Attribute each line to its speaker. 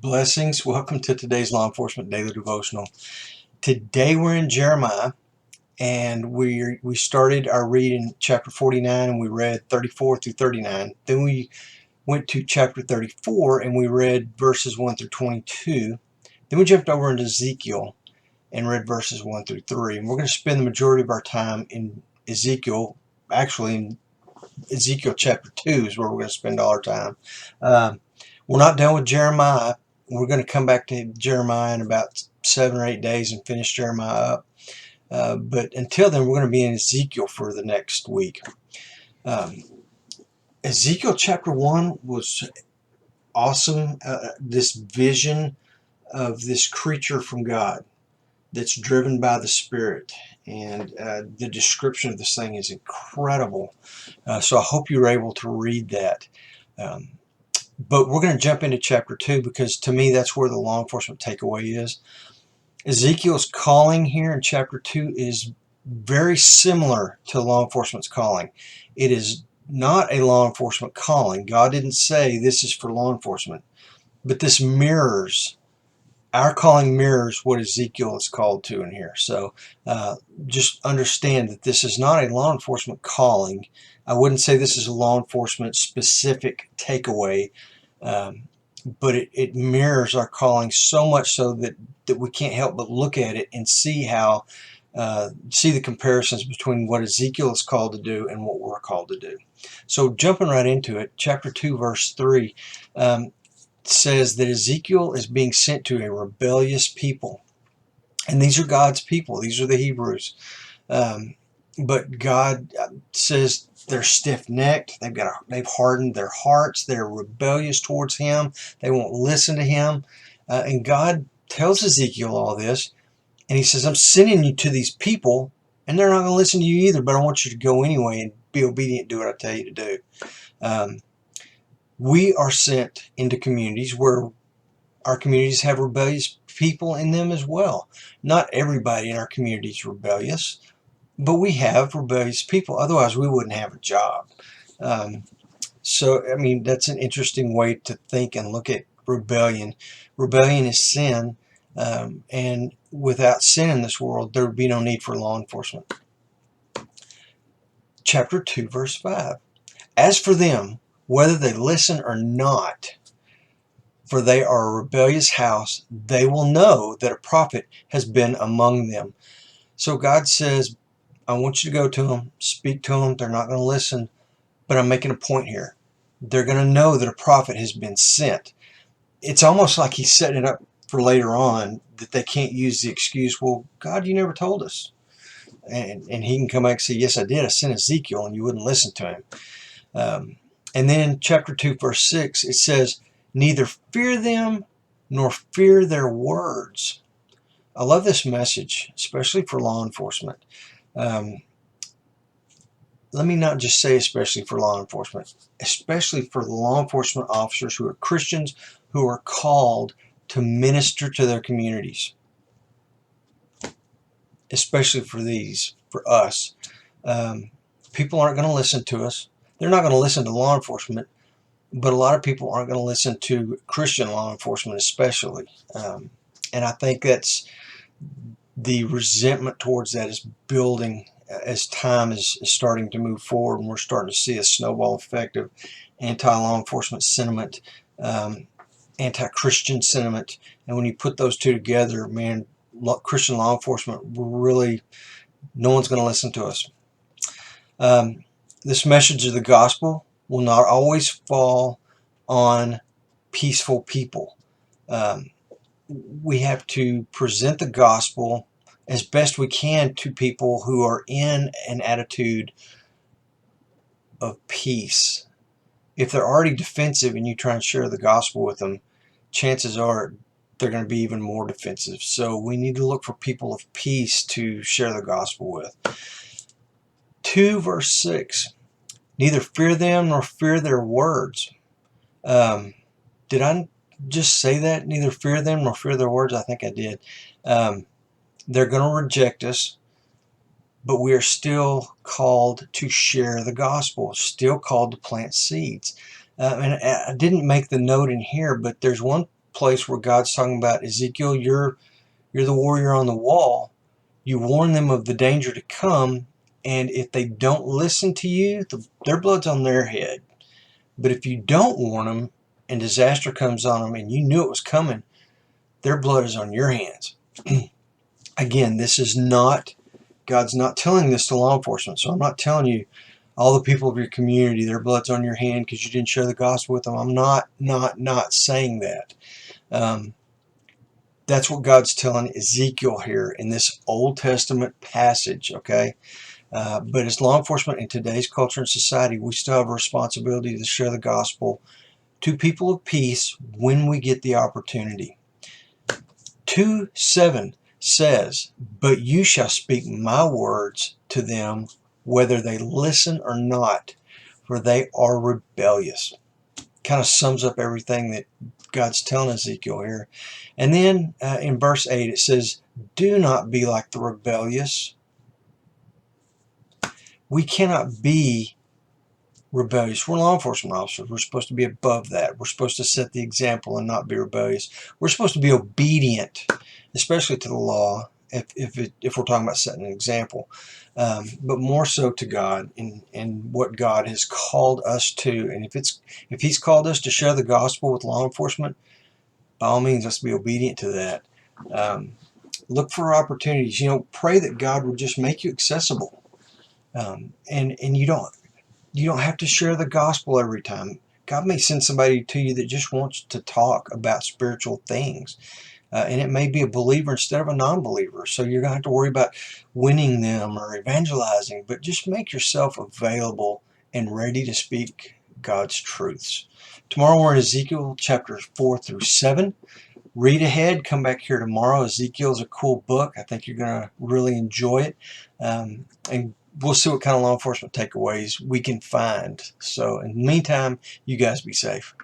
Speaker 1: Blessings. Welcome to today's Law Enforcement Daily Devotional. Today we're in Jeremiah, and we started our read in chapter 49, and we read 34 through 39. Then we went to chapter 34, and we read verses 1 through 22. Then we jumped over into Ezekiel and read verses 1 through 3. And we're going to spend the majority of our time in Ezekiel. Actually, in Ezekiel chapter 2 is where we're going to spend all our time. We're not done with Jeremiah. We're going to come back to Jeremiah in about 7 or 8 days and finish Jeremiah up. But until then, we're going to be in Ezekiel for the next week. Ezekiel chapter 1 was awesome. This vision of this creature from God that's driven by the Spirit. And the description of this thing is incredible. So I hope you were able to read that. But we're going to jump into chapter 2 because to me that's where the law enforcement takeaway is. Ezekiel's calling here in chapter 2 is very similar to law enforcement's calling. It is not a law enforcement calling. God didn't say this is for law enforcement, but this mirrors, our calling mirrors what Ezekiel is called to in here. So just understand that this is not a law enforcement calling. I wouldn't say this is a law enforcement specific takeaway, but it mirrors our calling so much so that we can't help but look at it and see how see the comparisons between what Ezekiel is called to do and what we're called to do. So jumping right into it, chapter 2 verse 3 says that Ezekiel is being sent to a rebellious people, and these are God's people. These are the Hebrews. But God says they're stiff-necked. They've hardened their hearts. They're rebellious towards Him. They won't listen to Him. And God tells Ezekiel all this, and He says, "I'm sending you to these people, and they're not going to listen to you either. But I want you to go anyway and be obedient. Do what I tell you to do." We are sent into communities where our communities have rebellious people in them as well. Not everybody in our community is rebellious, but we have rebellious people. Otherwise, we wouldn't have a job. So, I mean, that's an interesting way to think and look at rebellion. Rebellion is sin, and without sin in this world, there would be no need for law enforcement. Chapter 2, verse 5. As for them, whether they listen or not, for they are a rebellious house, they will know that a prophet has been among them. So God says, I want you to go to them, speak to them. They're not going to listen, but I'm making a point here. They're going to know that a prophet has been sent. It's almost like He's setting it up for later on that they can't use the excuse, well, God, you never told us. And He can come back and say, yes, I did. I sent Ezekiel, and you wouldn't listen to him. And then in chapter 2, verse 6, it says, neither fear them nor fear their words. I love this message, especially for law enforcement. Let me not just say especially for law enforcement, especially for the law enforcement officers who are Christians who are called to minister to their communities. Especially for us. People aren't going to listen to us. They're not going to listen to law enforcement, but a lot of people aren't going to listen to Christian law enforcement especially. And I think that's the resentment towards that is building as time is starting to move forward, and we're starting to see a snowball effect of anti-law enforcement sentiment, anti-Christian sentiment. And when you put those two together, man, Christian law enforcement really, no one's going to listen to us. This message of the gospel will not always fall on peaceful people. We have to present the gospel as best we can to people who are in an attitude of peace. If they're already defensive and you try and share the gospel with them, chances are they're going to be even more defensive. So we need to look for people of peace to share the gospel with. 2 verse 6. Neither fear them nor fear their words. Did I just say that? Neither fear them nor fear their words? I think I did. They're going to reject us, but we are still called to share the gospel, still called to plant seeds. And I didn't make the note in here, but there's one place where God's talking about, Ezekiel, you're the warrior on the wall. You warn them of the danger to come, and if they don't listen to you, their blood's on their head. But if you don't warn them and disaster comes on them and you knew it was coming, their blood is on your hands. Again, this is not, God's not telling this to law enforcement. So I'm not telling you all the people of your community, their blood's on your hand because you didn't share the gospel with them. I'm not saying that. That's what God's telling Ezekiel here in this Old Testament passage, okay? But as law enforcement in today's culture and society, we still have a responsibility to share the gospel to people of peace when we get the opportunity. 2:7 says, "But you shall speak my words to them, whether they listen or not, for they are rebellious." Kind of sums up everything that God's telling Ezekiel here. And then in verse 8 it says, "Do not be like the rebellious." We cannot be rebellious. We're law enforcement officers. We're supposed to be above that. We're supposed to set the example and not be rebellious. We're supposed to be obedient, especially to the law, if we're talking about setting an example, but more so to God and what God has called us to. And if He's called us to share the gospel with law enforcement, by all means, let's be obedient to that. Look for opportunities. Pray that God would just make you accessible, and you don't have to share the gospel every time. God may send somebody to you that just wants to talk about spiritual things. And it may be a believer instead of a non-believer. So you're going to have to worry about winning them or evangelizing. But just make yourself available and ready to speak God's truths. Tomorrow we're in Ezekiel chapters 4-7. Read ahead. Come back here tomorrow. Ezekiel is a cool book. I think you're going to really enjoy it. And we'll see what kind of law enforcement takeaways we can find. So in the meantime, you guys be safe.